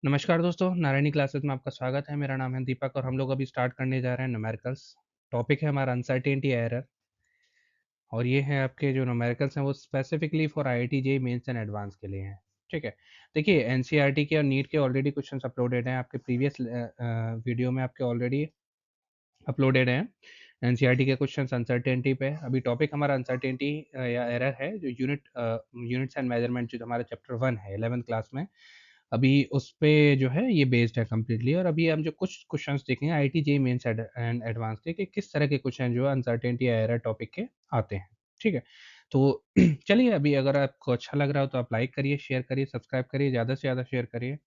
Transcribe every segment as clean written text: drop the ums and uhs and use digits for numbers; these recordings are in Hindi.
नमस्कार दोस्तों, नारायणी क्लासेस में आपका स्वागत है। मेरा नाम है दीपक और हम लोग अभी स्टार्ट करने जा रहे हैं न्यूमेरिकल्स। टॉपिक है हमारा अनसर्टेनिटी एरर और ये है आपके जो न्यूमेरिकल्स हैं वो specifically for IIT JEE mains and advance के लिए हैं। ठीक है, देखिए एनसीईआरटी के और नीट के ऑलरेडी क्वेश्चंस अपलोडेड हैं आपके प्रीवियस वीडियो में, आपके ऑलरेडी अपलोडेड हैं एनसीईआरटी के क्वेश्चंस अनसर्टेनिटी पे। अभी टॉपिक हमारा अनसर्टेनिटी या एरर है, जो यूनिट्स एंड मेजरमेंट जो हमारा चैप्टर 1 है 11th क्लास में, अभी उस पे जो है ये बेस्ड है कंप्लीटली। और अभी हम जो कुछ क्वेश्चंस देखेंगे IIT JEE mains and advance के कि किस तरह के क्वेश्चन जो अनसर्टेनिटी या एरर टॉपिक के आते हैं। ठीक है, तो चलिए, अभी अगर आपको अच्छा लग रहा हो तो आप लाइक करिए, शेयर करिए, सब्सक्राइब करिए, ज़्यादा से ज़्यादा शेयर करिए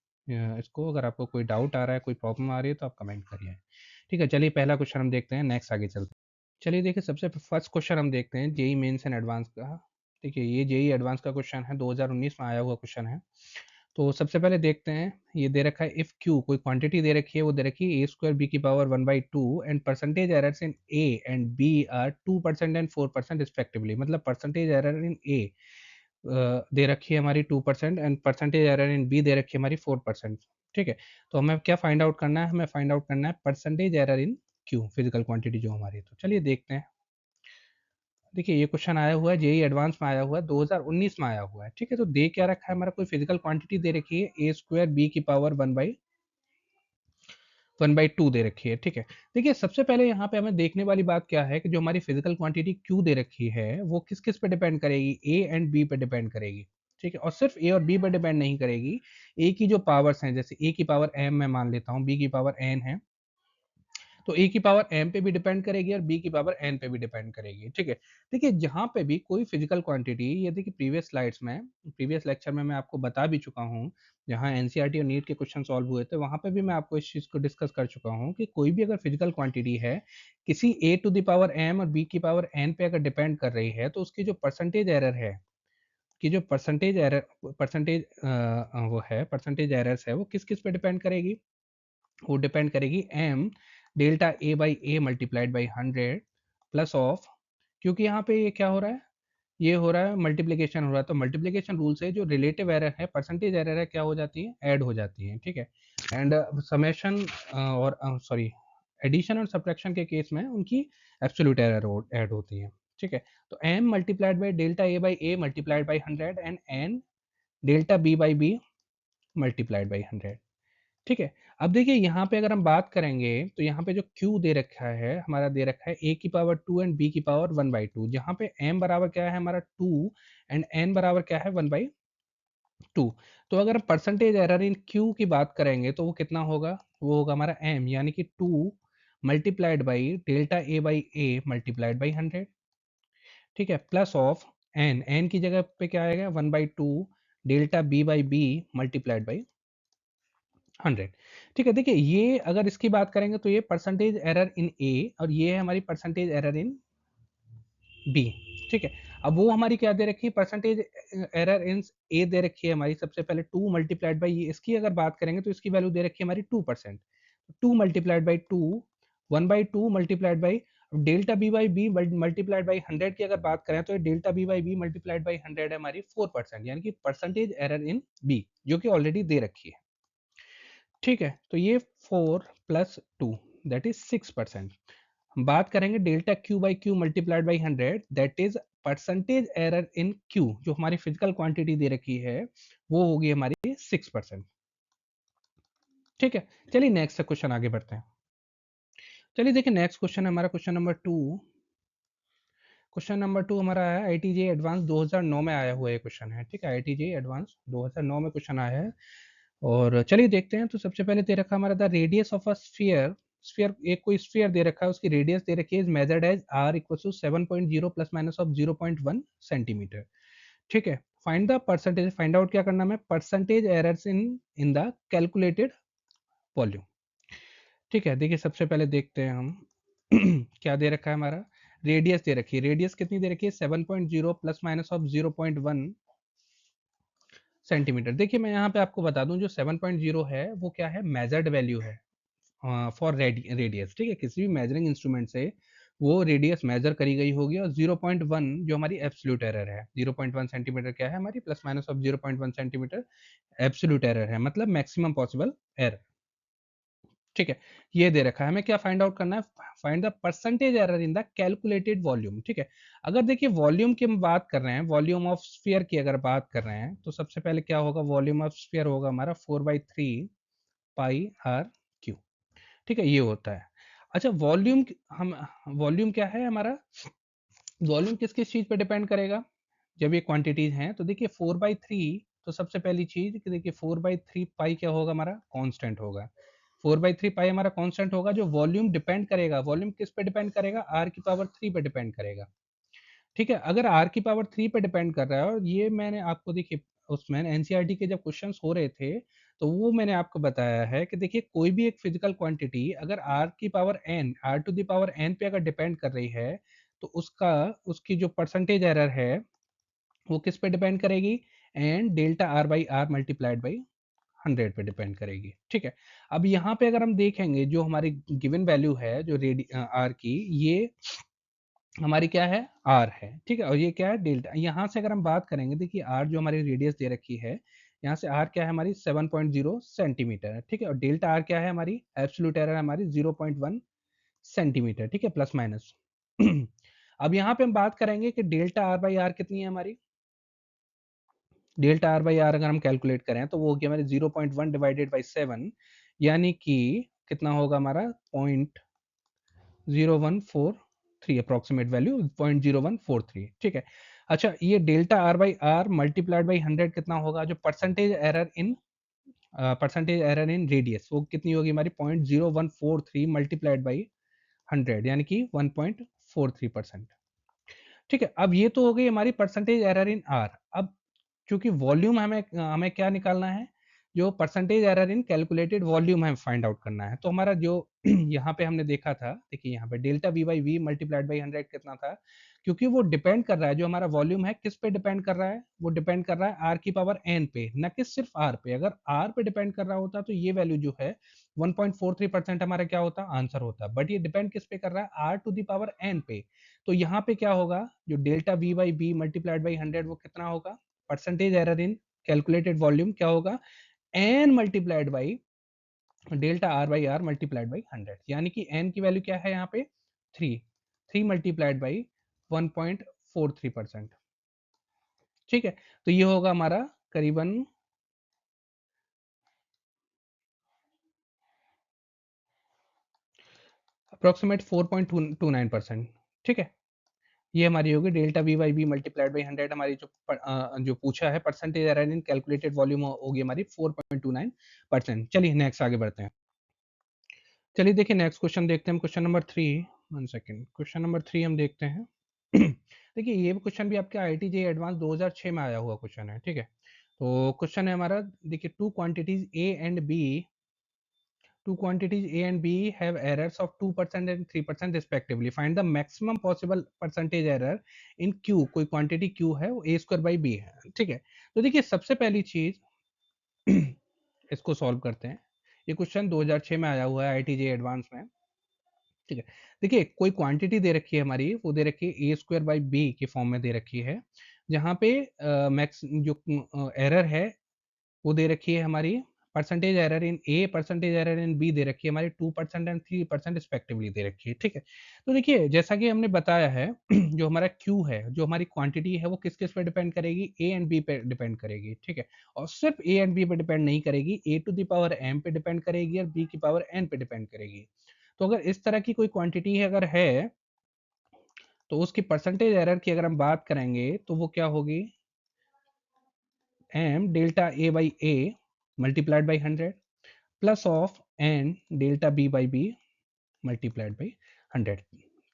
इसको। अगर आपको कोई डाउट आ रहा है, कोई प्रॉब्लम आ रही है तो आप कमेंट करिए। ठीक है, चलिए पहला क्वेश्चन हम देखते हैं, नेक्स्ट आगे चलते हैं। चलिए देखिए, सबसे फर्स्ट क्वेश्चन हम देखते हैं जेईई मेंस एंड एडवांस का। देखिए ये जेईई एडवांस का क्वेश्चन है, 2019 में आया हुआ क्वेश्चन है। तो सबसे पहले देखते हैं, ये दे रखा है इफ क्यू, कोई क्वांटिटी दे रखी है, वो दे रखी है ए स्क्वायर बी की power 1/2 and percentage errors in A and B are 2% and 4% respectively. मतलब परसेंटेज एरर इन ए दे रखी है हमारी 2% and percentage error in B दे रखी है हमारी 4%। ठीक है, तो हमें क्या फाइंड आउट करना है? हमें फाइंड आउट करना है percentage error in Q, physical quantity जो हमारी है। तो चलिए देखते हैं। देखिए ये क्वेश्चन आया हुआ है, जेईई एडवांस में आया हुआ है, 2019 में आया हुआ है। ठीक है, तो दे क्या रखा है हमारा, कोई फिजिकल क्वांटिटी दे रखी है ए स्क्वायर बी की पावर 1/2 दे रखी है। ठीक है, देखिए सबसे पहले यहाँ पे हमें देखने वाली बात क्या है कि जो हमारी फिजिकल क्वांटिटी क्यू दे रखी है वो किस किस पे डिपेंड करेगी, ए एंड बी पे डिपेंड करेगी। ठीक है, और सिर्फ ए और बी पे डिपेंड नहीं करेगी, ए की जो पावर्स हैं, जैसे ए की पावर एम मैं मान लेता हूँ, बी की पावर एन है, तो ए की पावर एम पे भी डिपेंड करेगी और बी की पावर एन पे भी डिपेंड करेगी। ठीक है, देखिए जहां पे भी कोई फिजिकल क्वांटिटी, ये देखिए प्रीवियस स्लाइड्स में, प्रीवियस लेक्चर में मैं आपको बता भी चुका हूं, जहां एनसीईआरटी और नीट के क्वेश्चन सॉल्व हुए थे वहां पे भी मैं आपको इस चीज को डिस्कस कर चुका हूं कि कोई भी अगर फिजिकल क्वांटिटी है किसी ए टू द पावर एम और बी की पावर एन पे अगर डिपेंड कर रही है, तो उसकी जो परसेंटेज एरर है, कि जो परसेंटेज वो है, परसेंटेज एरर्स है, वो किस किस पे डिपेंड करेगी? वो डिपेंड करेगी M delta A by A multiplied by 100 plus of, क्योंकि यहाँ पे ये क्या हो रहा है, ये हो रहा है मल्टीप्लिकेशन हो रहा है, तो मल्टीप्लिकेशन रूल से जो रिलेटिव एरर है, परसेंटेज एरर है, क्या हो जाती है, ऐड हो जाती है। ठीक है, एंड समेशन और सॉरी एडिशन और सब्ट्रैक्शन के केस में उनकी एब्सोल्यूट एरर ऐड होती है। ठीक है, तो M multiplied by delta A by A multiplied by 100 and N delta B by B multiplied by 100। ठीक है, अब देखिए यहाँ पे अगर हम बात करेंगे तो यहाँ पे जो Q दे रखा है हमारा, दे रखा है a की पावर 2 एंड b की पावर 1/2, जहाँ पे m बराबर क्या है हमारा 2 एंड n बराबर क्या है 1/2। तो अगर हम परसेंटेज एरर इन Q की बात करेंगे तो वो कितना होगा, वो होगा हमारा m, यानी कि 2 multiplied by delta a by a multiplied by 100। ठीक है, प्लस ऑफ n की जगह पे क्या आएगा 1/2 delta b by b multiplied by 100। ठीक है, देखिए ये अगर इसकी बात करेंगे तो ये परसेंटेज एरर इन ए और ये है हमारी परसेंटेज एरर इन बी। ठीक है, अब वो हमारी क्या दे रखी है, परसेंटेज एरर इन ए दे रखी है हमारी, सबसे पहले 2 मल्टीप्लाइड बाई, इसकी अगर बात करेंगे तो इसकी वैल्यू दे रखी है हमारी 2%। 2 multiplied by 2 1/2 multiplied by delta B by B multiplied by 100 की अगर बात करें तो delta B by B multiplied by 100 है हमारी 4%, यानी कि परसेंटेज एरर इन बी जो कि ऑलरेडी दे रखी है। ठीक है, तो ये 4 प्लस 2 दैट इज 6%। हम बात करेंगे delta Q by Q multiplied by 100, that is percentage error in Q, जो हमारी फिजिकल क्वांटिटी दे रखी है वो होगी हमारी 6%। ठीक है, चलिए नेक्स्ट क्वेश्चन आगे बढ़ते हैं। चलिए देखिए नेक्स्ट क्वेश्चन है हमारा क्वेश्चन नंबर 2। क्वेश्चन नंबर 2 हमारा है आईआईटी एडवांस 2009 में आया हुआ ये क्वेश्चन है। ठीक है, आईआईटी एडवांस 2009 में क्वेश्चन आया है और चलिए देखते हैं। तो सबसे पहले दे रखा हमारा the radius of a sphere, sphere एक कोई स्फीयर दे रखा है, उसकी रेडियस दे रखी है is measured as r equal to 7.0 plus minus of 0.1 centimetre. ठीक है, find the percentage, find out क्या करना है, percentage errors in in the calculated volume. ठीक है, देखिए सबसे पहले देखते हैं हम क्या दे रखा है हमारा, रेडियस दे रखी है, रेडियस कितनी दे रखी है 7.0 प्लस माइनस ऑफ 0.1 सेंटीमीटर। देखिए मैं यहाँ पे आपको बता दूं, जो 7.0 है वो क्या है, मेजर्ड वैल्यू है फॉर रेडियस। ठीक है, किसी भी मेजरिंग इंस्ट्रूमेंट से वो रेडियस मेजर करी गई होगी और 0.1 जो हमारी एब्सोल्यूट एरर है, 0.1 सेंटीमीटर क्या है हमारी, plus minus of 0.1 centimetre absolute error है, मतलब मैक्सिमम पॉसिबल एरर। ठीक है, ये दे रखा है, हमें क्या फाइंड आउट करना है, find the percentage error in the calculated volume. ठीक है, अगर देखिए वॉल्यूम की हम बात कर रहे हैं, वॉल्यूम ऑफ स्फीयर की अगर बात कर रहे हैं, तो सबसे पहले क्या होगा, वॉल्यूम ऑफ स्फीयर होगा हमारा 4/3 पाई आर क्यू। ठीक है, ये होता है। अच्छा, वॉल्यूम हम, वॉल्यूम क्या है हमारा, वॉल्यूम किस किस चीज पे डिपेंड करेगा, जब ये क्वांटिटीज हैं, तो देखिए 4/3, तो सबसे पहली चीज कि देखिए 4/3 पाई क्या होगा हमारा, कांस्टेंट होगा। 4/3 पाई हमारा कांस्टेंट होगा। जो वॉल्यूम डिपेंड करेगा, वॉल्यूम किस पे डिपेंड करेगा, आर की पावर 3 पे डिपेंड करेगा। ठीक है, अगर आर की पावर 3 पे डिपेंड कर रहा है, और ये मैंने आपको देखिए उसमें एनसीईआरटी के जब क्वेश्चंस हो रहे थे, तो वो मैंने आपको बताया है कि देखिए कोई भी एक फिजिकल क्वांटिटी अगर आर की power N, R to the power N पे अगर डिपेंड कर रही है, तो उसका, उसकी जो परसेंटेज एरर है वो किस पे डिपेंड करेगी, and delta R by R multiplied by 100 पे डिपेंड करेगी। ठीक है, अब यहाँ पे अगर हम देखेंगे जो हमारी गिवन वैल्यू है जो आर की, ये हमारी क्या है, आर है। ठीक है, और ये क्या है, डेल्टा। यहाँ से अगर हम बात करेंगे, देखिए आर जो हमारी रेडियस दे रखी है, यहाँ से आर क्या है हमारी 7.0 सेंटीमीटर है। ठीक है, और डेल्टा आर क्या है हमारी, एब्सोल्यूट एरर हमारी 0.1 सेंटीमीटर। ठीक है, प्लस माइनस। अब यहाँ पे हम बात करेंगे कि डेल्टा आर बाई आर कितनी है हमारी, डेल्टा आर बाई आर अगर हम कैलकुलेट करें तो वो होगी हमारी 0.1 डिवाइडेड बाई 7, यानी कि कितना होगा हमारा, 0.0143, अप्रोक्सीमेट वैल्यू 0.0143। ठीक है, अच्छा ये delta R by R multiplied by 100 कितना होगा, जो percentage error in, percentage error in radius, वो कितनी होगी हमारी, 0.0143 मल्टीप्लाइड बाई 100, यानी कि 1.43%। ठीक है, अब ये तो हो गई हमारी परसेंटेज एरर इन आर। अब क्योंकि वॉल्यूम हमें हमें क्या निकालना है, जो percentage error in calculated volume हमें फाइंड आउट करना है। तो हमारा जो यहाँ पे हमने देखा था, देखिए यहाँ पे delta V by V multiplied by 100 कितना था, क्योंकि वो डिपेंड कर रहा है, जो हमारा वॉल्यूम है किस पे डिपेंड कर रहा है, वो डिपेंड कर रहा है आर की पावर एन पे, न कि सिर्फ आर पे। अगर आर पे डिपेंड कर रहा होता तो ये वैल्यू जो है 1.43% हमारा क्या होता, आंसर होता, बट ये डिपेंड किस पे कर रहा है, R to the power N पे। तो यहाँ पे क्या होगा, जो delta V by B multiplied by 100 वो कितना होगा, percentage error in calculated volume क्या होगा, N multiplied by delta R by R multiplied by 100, यानी कि एन की वैल्यू क्या है यहाँ पे, 3, 3 मल्टीप्लाइड बाई 1.43%। ठीक है, तो ये होगा हमारा करीबन अप्रोक्सीमेट 4.29%। ठीक है, ये हमारी होगी delta V by B multiplied by 100, हमारी जो जो पूछा है percentage error in calculated volume होगी हमारी 4.29%। चलिए नेक्स्ट आगे बढ़ते हैं। चलिए देखिए नेक्स्ट क्वेश्चन देखते हैं हम, question number 3। One second, question number 3 हम देखते हैं। देखिए ये क्वेश्चन भी आपके आई जे एडवांस 2006 में आया हुआ क्वेश्चन है। ठीक है, तो क्वेश्चन है हमारा, देखिए two quantities A and B, two quantities A and B have errors of 2% and 3% respectively. Find the maximum possible percentage error in Q. कोई क्वांटिटी Q है, वो A स्क्वायर बाई B है। ठीक है, तो देखिए सबसे पहली चीज इसको सॉल्व करते हैं। ये क्वेश्चन 2006 में आया हुआ है आईटीजे एडवांस में। ठीक है, देखिए कोई क्वांटिटी दे रखी है हमारी, वो दे रखी है ए स्क्वायर बाई बी के फॉर्म में दे रखी है, जहाँ पे मैक्स जो एरर है वो दे रखी है हमारी, percentage error in A, percentage error in B दे रखी है हमारी 2% एंड 3% रिस्पेक्टिवली दे रखी है। ठीक है, तो देखिए जैसा कि हमने बताया है जो हमारा क्यू है, जो हमारी क्वांटिटी है, वो किस किस पे डिपेंड करेगी, ए एंड बी पे डिपेंड करेगी। ठीक है, और सिर्फ ए एंड बी पे डिपेंड नहीं करेगी, ए टू द पावर एम पे डिपेंड करेगी और बी की पावर एन पे डिपेंड करेगी। तो अगर इस तरह की कोई क्वांटिटी है अगर है, तो उसकी परसेंटेज एरर की अगर हम बात करेंगे तो वो क्या होगी, M delta A by A multiplied by 100 plus of N delta B by B multiplied by 100।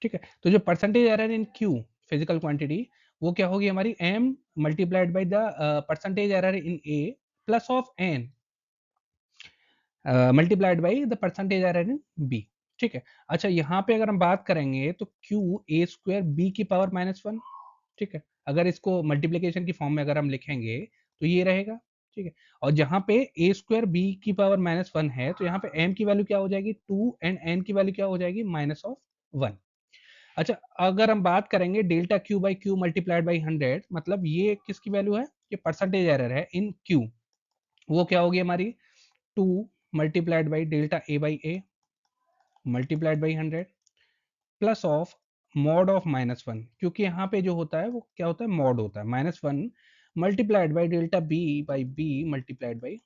ठीक है, तो जो percentage error in Q physical quantity, वो क्या होगी हमारी, M multiplied by the percentage error in A plus of N multiplied by the percentage error in B. ठीक है, अच्छा यहाँ पे अगर हम बात करेंगे तो क्यू ए स्क्वायर बी की पावर -1। ठीक है, अगर इसको मल्टीप्लीकेशन की फॉर्म में अगर हम लिखेंगे तो ये रहेगा। ठीक है, और जहां पे ए स्क्वायर बी की पावर -1 है, तो यहाँ पे एम की वैल्यू क्या हो जाएगी, 2, एंड एन की वैल्यू क्या हो जाएगी, -1। अच्छा, अगर हम बात करेंगे delta Q by Q multiplied by 100, मतलब ये किसकी वैल्यू है? ये परसेंटेज एरर है इन क्यू। वो क्या होगी हमारी? 2 multiplied by delta A by A multiplied by 100 plus of mod of -1, क्योंकि यहाँ पे जो होता है वो क्या होता है? मॉड होता है। -1 multiplied by delta B by B multiplied by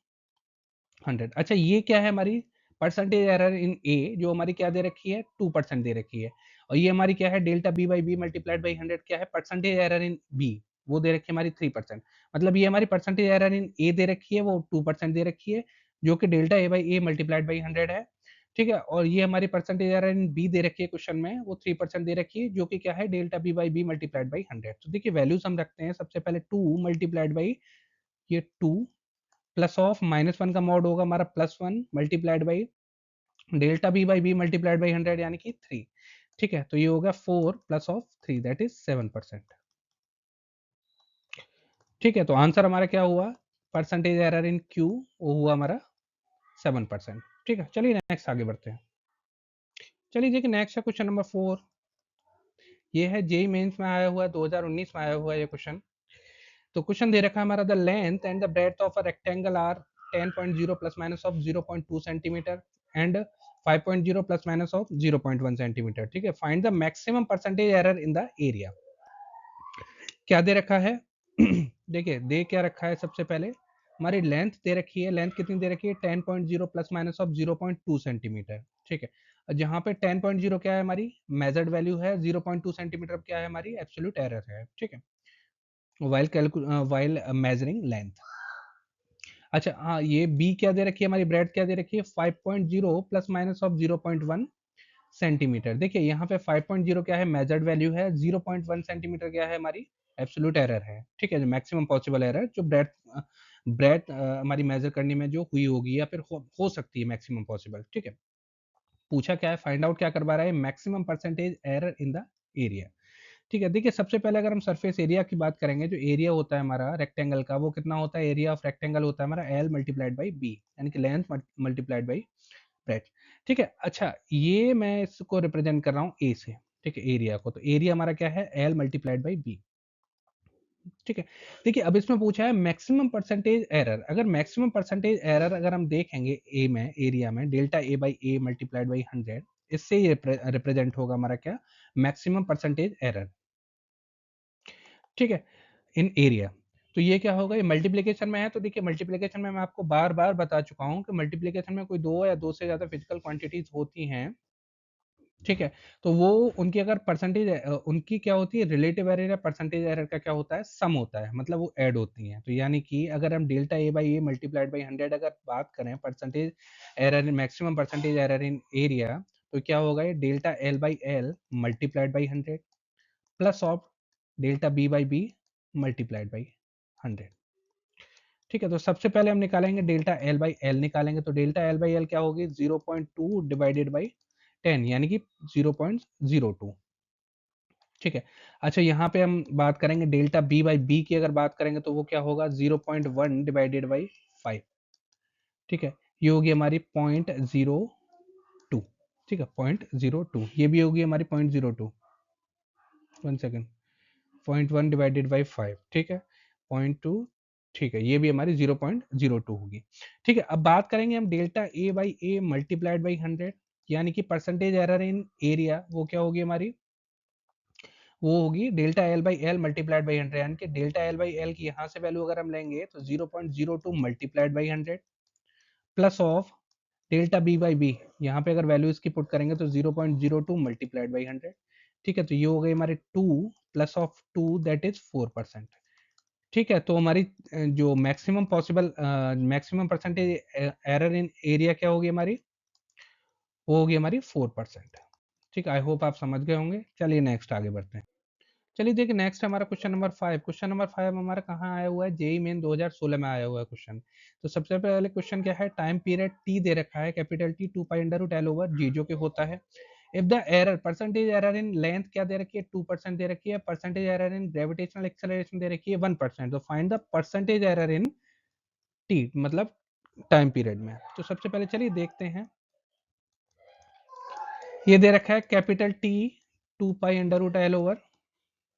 100। अच्छा, ये क्या है हमारी? परसेंटेज एरर इन ए, जो हमारी क्या दे रखी है? 2% दे रखी है। और ये हमारी क्या है? Delta B by B multiplied by 100 क्या है? परसेंटेज एरर इन बी, वो दे रखी है हमारी 3%। मतलब ये हमारी परसेंटेज एरर इन ए दे रखी है, वो 2% दे रखी है, जो कि delta A by A multiplied by 100 है। ठीक है, और ये हमारी परसेंटेज एरर इन बी दे रखी है क्वेश्चन में, वो 3% दे रखी है, जो कि क्या है? Delta B by B multiplied by 100। तो देखिए वैल्यूज हम रखते हैं, सबसे पहले 2 मल्टीप्लाइड बाई ये 2 प्लस ऑफ -1 का मॉड होगा हमारा +1 multiplied by delta B by B multiplied by 100 यानी कि 3। ठीक है, तो ये होगा 4 प्लस ऑफ 3 दैट इज 7%। ठीक है, तो आंसर हमारा क्या हुआ? परसेंटेज एरर इन क्यू वो हुआ हमारा 7%। ठीक है, चलिए नेक्स्ट आगे बढ़ते हैं। चलिए देखिए नेक्स्ट है क्वेश्चन नंबर 4। ये है जेई मेंस में आया हुआ है, 2019 में आया हुआ है ये क्वेश्चन। तो क्वेश्चन दे रखा है हमारा, the length and the breadth of a rectangle are 10.0 plus minus of 0.2 centimetre and 5.0 plus minus of 0.1 centimetre. ठीक है, find the maximum percentage error in the area. क्या दे रखा है? देखिए दे क्या रखा है, सबसे पहले हमारी लेंथ दे रखी है। लेंथ कितनी दे रखी है? 10.0 प्लस माइनस ऑफ 0.2 सेंटीमीटर। ठीक है, जहां पे 10.0 क्या है हमारी मेजर्ड वैल्यू है, 0.2 सेंटीमीटर क्या है हमारी एब्सोल्यूट एरर है। ठीक है, वाइल मेजरिंग लेंथ। अच्छा हाँ, ये बी क्या दे रखी है हमारी? ब्रेड क्या दे रखी है? 5.0 प्लस माइनस ऑफ 0.1 सेंटीमीटर। देखिए यहाँ पे 5.0 क्या है? मेजर्ड वैल्यू है। 0.1 सेंटीमीटर क्या है हमारी? एब्सोल्यूट एरर है। ठीक है, जो मैक्सिमम पॉसिबल एरर जो ब्रेड ब्रेड हमारी मेजर करने में जो हुई होगी या फिर हो सकती है मैक्सिमम पॉसिबल। ठीक है, पूछा क्या है? फाइंड आउट क्या करवा रहा है? Maximum percentage error in the area. ठीक है, देखिए सबसे पहले अगर हम सरफेस एरिया की बात करेंगे, जो एरिया होता है हमारा रेक्टेंगल का, वो कितना होता है? एरिया ऑफ रेक्टेंगल होता है हमारा एल मल्टीप्लाइड बाई बी, यानी कि लेंथ मल्टीप्लाइड बाई ब्रेड्थ। ठीक है, अच्छा ये मैं इसको रिप्रेजेंट कर रहा हूँ ए से। ठीक है, एरिया को, तो एरिया हमारा क्या है? L multiplied by B. ठीक है, देखिए अब इसमें पूछा है मैक्सिमम परसेंटेज एरर। अगर मैक्सिमम परसेंटेज एरर अगर हम देखेंगे ए में, एरिया में, delta A by A multiplied by 100, इससे ये रिप्रेजेंट होगा हमारा क्या? Maximum percentage error. ठीक है, इन एरिया। तो ये क्या होगा? ये मल्टीप्लिकेशन में है, तो देखिए मल्टीप्लिकेशन में मैं आपको बार बार बता चुका हूँ कि मल्टीप्लिकेशन में कोई दो या दो से ज्यादा फिजिकल क्वांटिटीज होती हैं। ठीक है, तो वो उनकी अगर परसेंटेज उनकी क्या होती है? रिलेटिव एरर या परसेंटेज एरर का क्या होता है? सम होता है, मतलब वो ऐड होती हैं। तो यानी कि अगर हम delta A by A multiplied by 100 अगर बात करें percentage error in maximum percentage error in area, तो क्या होगा? ये delta L by L multiplied by 100 plus of delta B by B multiplied by 100। ठीक है, तो सबसे पहले हम निकालेंगे डेल्टा एल बाई एल निकालेंगे, तो डेल्टा एल बाई एल क्या होगी? 0.2 डिवाइडेड बाई 10 यानी कि 0.02। ठीक है, अच्छा यहाँ पे हम बात करेंगे डेल्टा बी बाई बी की, अगर बात करेंगे तो वो क्या होगा? 0.1 डिवाइडेड बाई 5। ठीक है, ये होगी हमारी 0.02। ठीक है, 0.02, ये भी होगी हमारी 0.02। 1 सेकेंड, 0.1 डिवाइडेड बाई 5। ठीक है, 0.2। ठीक है, ये भी हमारी 0.02 होगी। ठीक है, अब बात करेंगे हम delta A by A multiplied by 100, यानी कि परसेंटेज एरर इन एरिया, वो क्या होगी हमारी? वो होगी delta L by L multiplied by 100, यानी कि डेल्टा एल बाई एल की यहाँ से वैल्यू अगर हम लेंगे तो 0.02 multiplied by 100 plus of delta B by B, यहाँ पे अगर वैल्यू इसकी पुट करेंगे तो 0.02 मल्टीप्लाइड बाई 100। ठीक है, तो ये हो गई हमारे 2 प्लस ऑफ 2 दैट इज 4%। ठीक है, तो हमारी जो maximum possible maximum percentage error in area क्या होगी हमारी? वो होगी हमारी 4%। ठीक है, आई होप आप समझ गए होंगे। चलिए नेक्स्ट आगे बढ़ते हैं। चलिए देखिए नेक्स्ट हमारा क्वेश्चन नंबर 5। क्वेश्चन नंबर 5 हमारा कहाँ आया हुआ है? जेई मेन 2016 में आया हुआ है क्वेश्चन। तो सबसे पहले क्वेश्चन क्या है? टाइम पीरियड टी दे रखा है, capital T 2 pi under root L over G, जो कि होता है if the error percentage error in length क्या दे रखी है? 2% दे रखी है। Percentage error in gravitational acceleration दे रखी है 1%। तो find the percentage error in T, मतलब टाइम पीरियड में। तो सबसे पहले चलिए देखते हैं, ये दे रखा है capital T 2 pi under root L over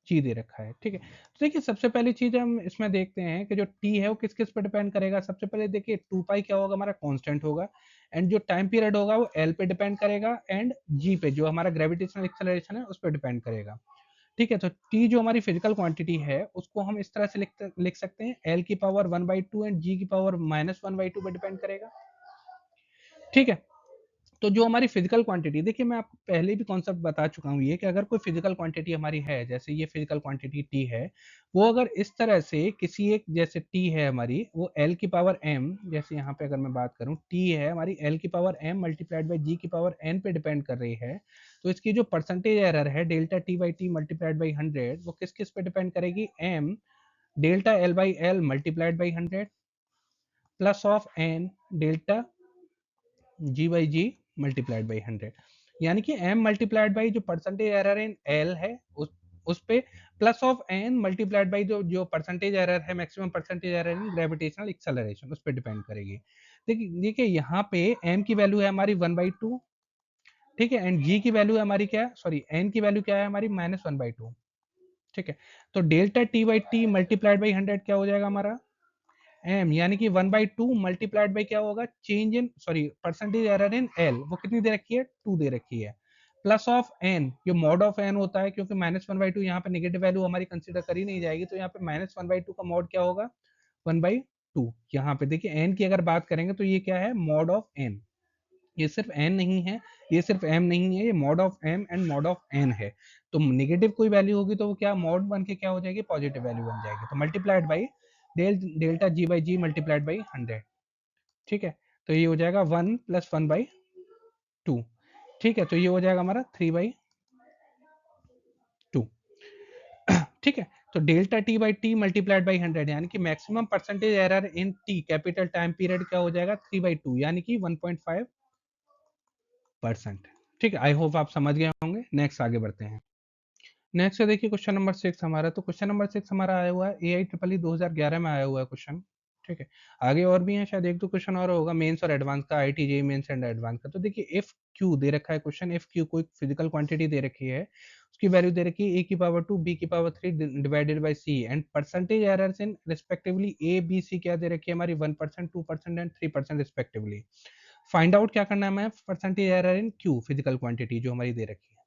G दे रखा है, ठीक है। तो देखिए सबसे पहली चीज हम इसमें देखते हैं कि जो टी है वो किस किस पे डिपेंड करेगा। सबसे पहले देखिए 2 पाई क्या होगा, हमारा कांस्टेंट होगा, एंड जो टाइम पीरियड होगा वो एल पे डिपेंड करेगा, एंड जी पे जो हमारा ग्रेविटेशनल एक्सेलरेशन है उस पर डिपेंड करेगा, ठीक है। तो टी जो हमारी फिजिकल क्वांटिटी है उसको हम इस तरह से लिख सकते हैं, एल की पावर 1/2 एंड जी की पावर -1/2 पे डिपेंड करेगा, ठीक है। तो जो हमारी फिजिकल क्वांटिटी, देखिए मैं आपको पहले भी कॉन्सेप्ट बता चुका हूँ ये, कि अगर कोई फिजिकल क्वांटिटी हमारी है, जैसे ये फिजिकल क्वांटिटी टी है, वो अगर इस तरह से किसी एक, जैसे टी है हमारी वो एल की पावर एम, जैसे यहाँ पे अगर मैं बात करूँ टी है हमारी एल की पावर एम मल्टीप्लाइड बाई जी की पावर एन पे डिपेंड कर रही है, तो इसकी जो परसेंटेज एरर है delta T by T multiplied by 100 वो किस किस पे डिपेंड करेगी, M delta L by L multiplied by 100 plus of N delta G by G multiplied by 100, यानी कि m मल्टीप्लाइड बाई जो परसेंटेज एरर इन l है उस पे plus of n multiplied by जो जो परसेंटेज एरर है, maximum percentage error in gravitational acceleration, उस पे डिपेंड करेगी। देखिए देखिए यहाँ पे m की वैल्यू है हमारी 1/2, ठीक है, एंड g की वैल्यू है हमारी क्या, सॉरी n की वैल्यू क्या है हमारी -1/2, ठीक है। तो delta t by T multiplied by 100 क्या हो जाएगा हमारा एम, यानी कि 1/2 मल्टीप्लाइड बाई क्या होगा, change in, sorry percentage error in L, वो कितनी दे रखी है 2 दे रखी है, प्लस ऑफ एन, जो मॉड ऑफ एन होता है, क्योंकि -1/2 यहाँ पे नेगेटिव वैल्यू हमारी कंसीडर करी नहीं जाएगी, तो यहाँ पे -1/2 का मॉड क्या होगा 1/2। यहाँ पे देखिए एन की अगर बात करेंगे तो ये क्या है मॉड ऑफ एन, ये सिर्फ एन नहीं है, ये सिर्फ एम नहीं है, ये mod of M and mod of N है। तो नेगेटिव कोई वैल्यू होगी तो वो क्या मॉड बन के क्या हो जाएगी, पॉजिटिव वैल्यू बन जाएगी, तो multiplied by delta G by G multiplied by 100, ठीक है। तो ये हो जाएगा 1 + 1/2, ठीक है। तो ये हो जाएगा हमारा 3/2, ठीक है। तो delta T by T multiplied by 100, यानी कि maximum percentage error in T capital time period क्या हो जाएगा 3/2, यानी कि 1.5%, ठीक है। आई होप आप समझ गए होंगे। नेक्स्ट आगे बढ़ते हैं। नेक्स्ट है देखिए क्वेश्चन नंबर 6 हमारा, तो क्वेश्चन नंबर 6 हमारा आया हुआ है AIEEE 2011 में आया हुआ है क्वेश्चन, ठीक है। आगे और भी हैं, शायद एक दो क्वेश्चन और होगा मेंस और एडवांस का, IIT JEE mains and advance का। तो देखिए इफ क्यू दे रखा है क्वेश्चन, इफ क्यू कोई फिजिकल क्वांटिटी दे रखी है, उसकी वैल्यू दे रखी है A⁻2 B⁻3 divided by C, and percentage errors in respectively A B C क्या दे रखी है हमारी 1%, 2% एंड 3% रिस्पेक्टिवली। फाइंड आउट क्या करना है हमें, percentage error in Q physical quantity जो हमारी दे रखी है।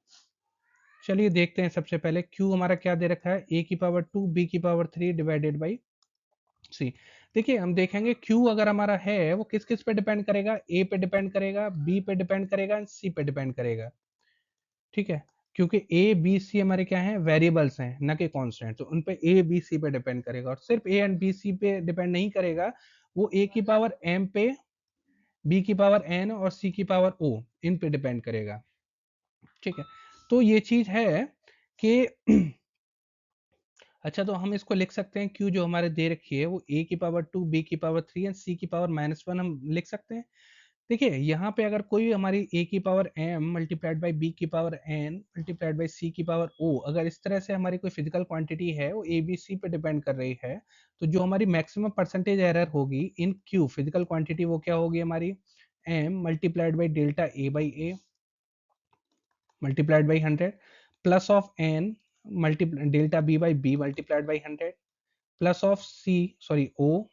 चलिए देखते हैं। सबसे पहले Q हमारा क्या दे रखा है A⁻2 B⁻3 divided by C। देखिए हम देखेंगे Q अगर हमारा है वो किस किस पे डिपेंड करेगा, A पे डिपेंड करेगा, B पे डिपेंड करेगा, C पे डिपेंड करेगा, ठीक है। क्योंकि A B C हमारे क्या हैं वेरिएबल्स हैं न कि कांस्टेंट, तो उन पे A B C पे डिपेंड करेगा, और सिर्फ A एंड B C पे डिपेंड नहीं करेगा, वो A की पावर M पे, B की पावर N और C की पावर O इन पे डिपेंड करेगा, ठीक है। तो ये चीज है कि अच्छा, तो हम इसको लिख सकते हैं Q जो हमारे दे रखी है वो A⁻2 B⁻3 एंड C⁻1 हम लिख सकते हैं। देखिए यहाँ पे अगर कोई हमारी A⁻M multiplied by B⁻N multiplied by C⁻O, अगर इस तरह से हमारी कोई फिजिकल क्वांटिटी है वो ABC पे डिपेंड कर रही है, तो जो हमारी मैक्सिमम परसेंटेज एरर होगी इन Q फिजिकल क्वांटिटी वो क्या होगी हमारी M multiplied by delta A by A multiplied by 100 plus of N multi delta B by B multiplied by 100 plus of C, sorry O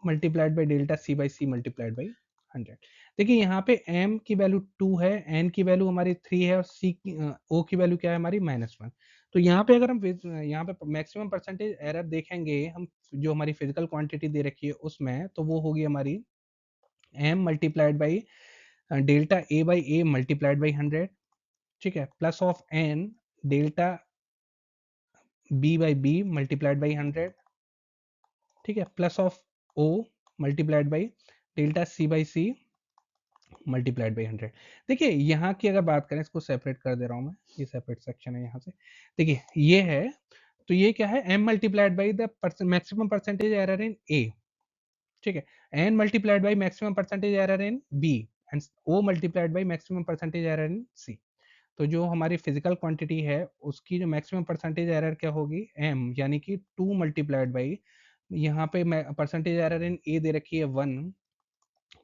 multiplied by delta C by C multiplied by 100। देखिए यहाँ पे M की वैल्यू 2 है, N की वैल्यू हमारी 3 है, और C की O की वैल्यू क्या है हमारी -1। तो यहाँ पे अगर हम यहाँ पे मैक्सिमम परसेंटेज एरर देखेंगे हम, जो हमारी फिजिकल क्वांटिटी दे रखी है उसमें, तो वो होगी हमारी M multiplied by delta A by A multiplied by 100, ठीक है, plus of N delta B by B multiplied by 100, ठीक है, plus of O multiplied by delta C by C multiplied by 100। देखिए यहाँ की अगर बात करें, इसको सेपरेट कर दे रहा हूँ मैं, ये सेपरेट सेक्शन है यहाँ से। देखिए ये है, तो ये क्या है m multiplied by the maximum percentage error in A, ठीक है, n multiplied by maximum percentage error in B and O multiplied by maximum percentage error in C। तो जो हमारी फिजिकल क्वांटिटी है उसकी जो मैक्सिमम परसेंटेज एरर क्या होगी m, यानी कि 2 मल्टीप्लाइड बाई, यहाँ पे परसेंटेज एरर इन A दे रखी है 1,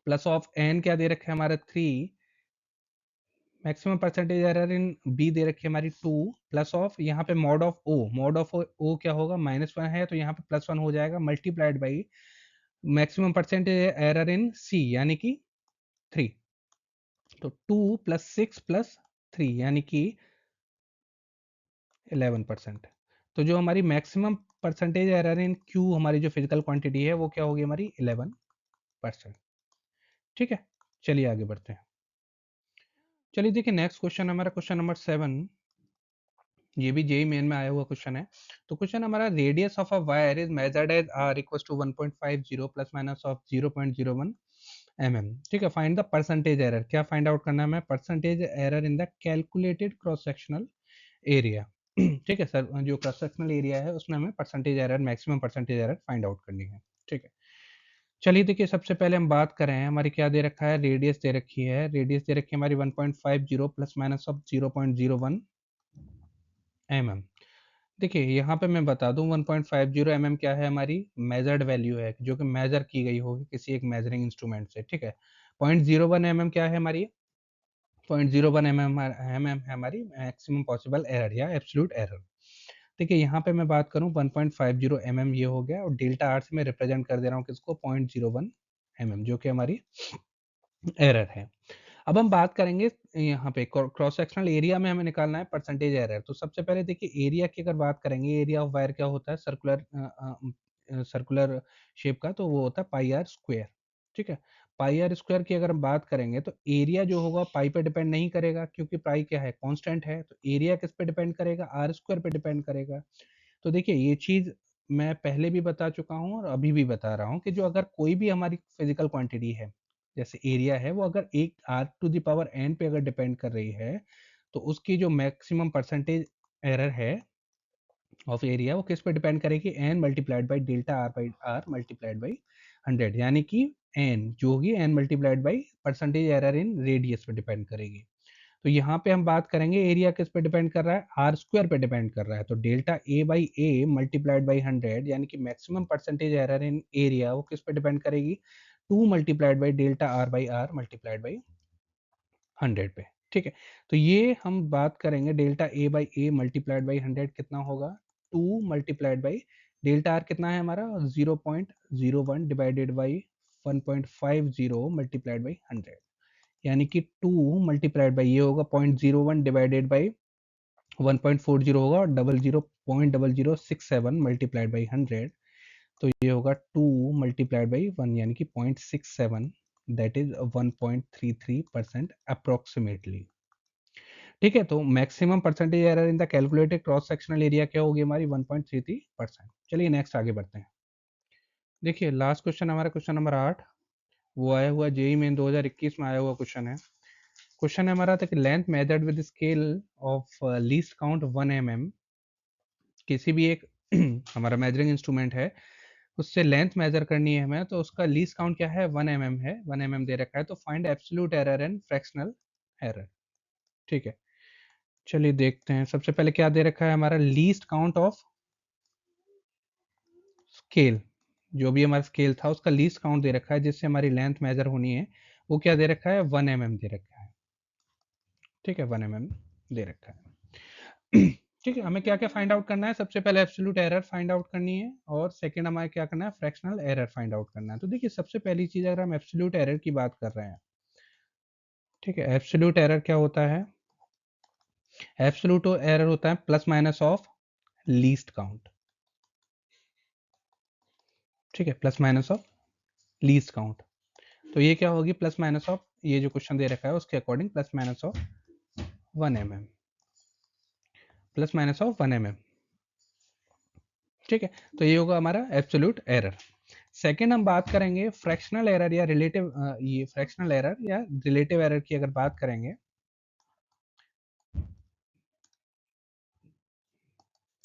प्लस ऑफ n क्या दे रखा है हमारा 3, maximum percentage error in B दे रखी है हमारी 2 प्लस ऑफ यहाँ पे मॉड ऑफ ओ क्या होगा -1 है तो यहाँ पे +1 हो जाएगा multiplied by maximum percentage error in C यानी कि 3, तो 2 + 6 + 3 यानी कि 11%। तो जो हमारी maximum percentage error in Q हमारी जो फिजिकल क्वांटिटी है वो क्या होगी हमारी 11%। ठीक है, चलिए आगे बढ़ते हैं। चलिए देखिए नेक्स्ट क्वेश्चन हमारा क्वेश्चन नंबर 7, ये भी जेई मेन में आया हुआ क्वेश्चन है। तो क्वेश्चन हमारा radius of a wire is measured as r equals to 1.50 plus minus of 0.01 mm। ठीक है, फाइंड द परसेंटेज एरर। क्या फाइंड आउट करना है हमें? Percentage error in the calculated cross sectional area. ठीक है सर, जो क्रॉस सेक्शनल एरिया है उसमें हमें percentage error, maximum percentage error find out करनी है। ठीक है, चलिए देखिए सबसे पहले हम बात करें, हमारी क्या दे रखा है, रेडियस दे रखी है। रेडियस दे रखी है हमारी 1.50 प्लस माइनस ऑफ 0.01 mm। देखिए यहाँ पे मैं बता दूं 1.50 mm क्या है, हमारी मेजर्ड वैल्यू है जो कि मेजर की गई होगी किसी एक मेजरिंग इंस्ट्रूमेंट से। ठीक है, 0.01 mm क्या है हमारी, 0.01 mm है हमारी मैक्सिमम पॉसिबल एरर या एब्सोल्यूट एरर। देखिए यहाँ पे मैं बात करूँ 1.50 mm ये हो गया, और डेल्टा आर से मैं रिप्रेजेंट कर दे रहा हूँ किसको, 0.01 mm जो कि हमारी एरर है। अब हम बात करेंगे यहाँ पे क्रॉस सेक्शनल एरिया में हमें निकालना है परसेंटेज एरर। तो सबसे पहले देखिए एरिया की अगर बात करेंगे, एरिया ऑफ वायर क्या होता है, सर्कुलर शेप का, तो वो होता है पाई आर स्क्वायर। ठीक है, पाई आर स्क्वायर की अगर हम बात करेंगे तो एरिया जो होगा पाई पे डिपेंड नहीं करेगा, क्योंकि पाई क्या है, कांस्टेंट है। तो एरिया किस पे डिपेंड करेगा, आर स्क्वायर पे डिपेंड करेगा। तो देखिए ये चीज मैं पहले भी बता चुका हूँ और अभी भी बता रहा हूँ कि जो अगर कोई भी हमारी फिजिकल क्वांटिटी है, जैसे एरिया है, वो अगर एक R to the power N पे अगर डिपेंड कर रही है, तो उसकी जो मैक्सिमम परसेंटेज एरर है ऑफ एरिया वो किस पे डिपेंड करेगी, N multiplied by delta R by R multiplied by 100, यानी कि एन जो होगी N multiplied by percentage error in radius पे डिपेंड करेगी। तो यहाँ पे हम बात करेंगे एरिया किस पे डिपेंड कर रहा है, आर स्क्वायर पे डिपेंड कर रहा है। तो delta A by A multiplied by 100 यानी कि maximum percentage error in area वो किस पे डिपेंड करेगी, 2 multiplied by delta R by R multiplied by 100 पे। ठीक है, तो ये हम बात करेंगे delta A by A multiplied by 100 कितना होगा, 2 मल्टीप्लाइड बाई डेल्टा आर कितना है हमारा 0.01 डिवाइडेड बाई 1.50 मल्टीप्लाइड बाई 100, यानी कि 2 मल्टीप्लाइड बाई ये होगा 0.01 डिवाइडेड बाई 1.40 होगा, और 00.0067 मल्टीप्लाइड बाई 100, तो ये होगा 2 मल्टीप्लाइड बाई 1 यानी कि 0.67, दैट इज 1.33% अप्रोक्सीमेटली। ठीक है, तो maximum percentage error in the calculated cross sectional area क्या होगी हमारी 1.33%। चलिए नेक्स्ट आगे बढ़ते हैं। देखिए लास्ट क्वेश्चन हमारा क्वेश्चन नंबर 8, वो आया हुआ जेई मेन 2021 में आया हुआ क्वेश्चन है। क्वेश्चन है हमारा था कि length measured with scale of least count 1 mm। किसी भी एक हमारा मेजरिंग इंस्ट्रूमेंट है, उससे लेंथ मेजर करनी है हमें, तो उसका लीस्ट काउंट क्या है 1 mm है, 1 mm दे रखा है। तो find absolute error and fractional error. ठीक है, चलिए देखते हैं। सबसे पहले क्या दे रखा है हमारा, लीस्ट काउंट ऑफ स्केल, जो भी हमारा स्केल था उसका लीस्ट काउंट दे रखा है जिससे हमारी लेंथ मेजर होनी है, वो क्या दे रखा है 1 mm दे रखा है। ठीक है, 1 mm दे रखा है। ठीक है, हमें क्या क्या फाइंड आउट करना है, सबसे पहले एब्सोल्यूट एरर फाइंड आउट करनी है, और सेकंड हमें क्या करना है, फ्रैक्शनल एरर फाइंड आउट करना है। तो देखिए सबसे पहली चीज अगर हम एब्सोल्यूट एरर की बात कर रहे हैं, ठीक है, एब्सोल्यूट एरर क्या होता है, एब्सोल्यूट एरर होता है plus minus of least count. ठीक है, plus minus of least count. तो ये क्या होगी, प्लस माइनस ऑफ, ये जो क्वेश्चन दे रखा है उसके according plus minus of 1 mm, plus minus of 1 mm। ठीक है, तो ये होगा हमारा एब्सोल्यूट एरर। सेकंड हम बात करेंगे फ्रैक्शनल एरर या रिलेटिव, ये फ्रैक्शनल एरर या रिलेटिव एरर की अगर बात करेंगे।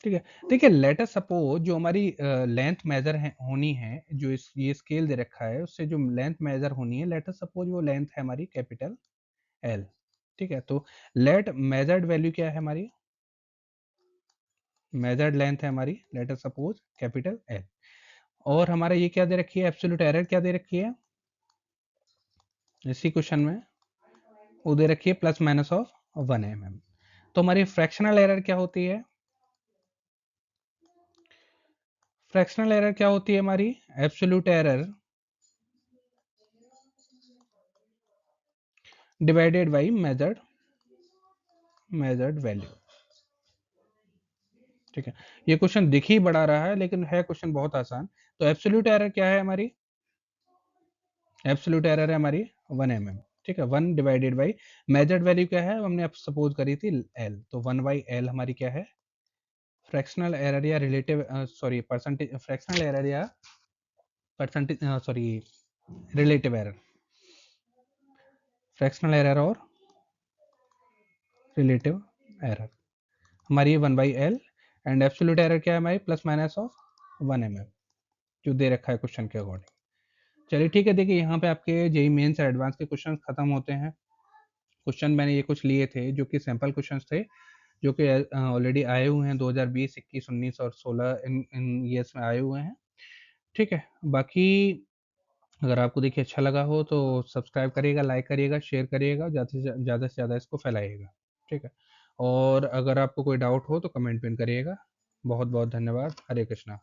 ठीक है, देखिए लेट अस सपोज जो हमारी लेंथ मेजर है होनी है, जो ये स्केल दे रखा है उससे जो लेंथ मेजर होनी है, लेट अस सपोज वो लेंथ है हमारी कैपिटल एल। ठीक है, तो लेट मेजर्ड वैल्यू क्या है हमारी, मेजर्ड लेंथ है हमारी let us suppose capital L, और हमारा ये क्या दे रखी है, एब्सोल्यूट एरर क्या दे रखी है इसी क्वेश्चन में, वो दे रखी है प्लस माइनस ऑफ 1 mm। तो हमारी फ्रैक्शनल एरर क्या होती है? फ्रैक्शनल एरर क्या होती है हमारी? Absolute error divided by measured value. ठीक है, ये क्वेश्चन दिख ही बड़ा रहा है लेकिन है क्वेश्चन बहुत आसान। तो एब्सोल्यूट एरर क्या है हमारी? एब्सोल्यूट एरर है हमारी 1 mm। ठीक है, 1 डिवाइडेड बाई मेजर्ड वैल्यू क्या है, हमने अब सपोज करी थी एल, तो 1/L हमारी क्या है? फ्रैक्शनल एरर या relative sorry percentage, fractional error या percentage sorry relative error, fractional error और रिलेटिव एरर हमारी 1/L। एंड एब्सोल्यूट एरर क्या है हमारी? प्लस माइनस ऑफ 1 mm, जो दे रखा है क्वेश्चन के अकॉर्डिंग। चलिए ठीक है, देखिए यहाँ पे आपके जेई मेंस एडवांस के क्वेश्चन खत्म होते हैं। क्वेश्चन मैंने ये कुछ लिए थे जो कि सैंपल क्वेश्चंस थे, जो कि ऑलरेडी आए हुए हैं 2020, 21, 19 और 16 इन इन ईयर्स में आए हुए हैं। ठीक है, बाकी अगर आपको देखिए अच्छा लगा हो तो सब्सक्राइब करिएगा, लाइक करिएगा, शेयर करिएगा, ज़्यादा से ज़्यादा इसको फैलाइएगा। ठीक है, और अगर आपको कोई डाउट हो तो कमेंट पिन करिएगा। बहुत बहुत धन्यवाद। हरे कृष्णा।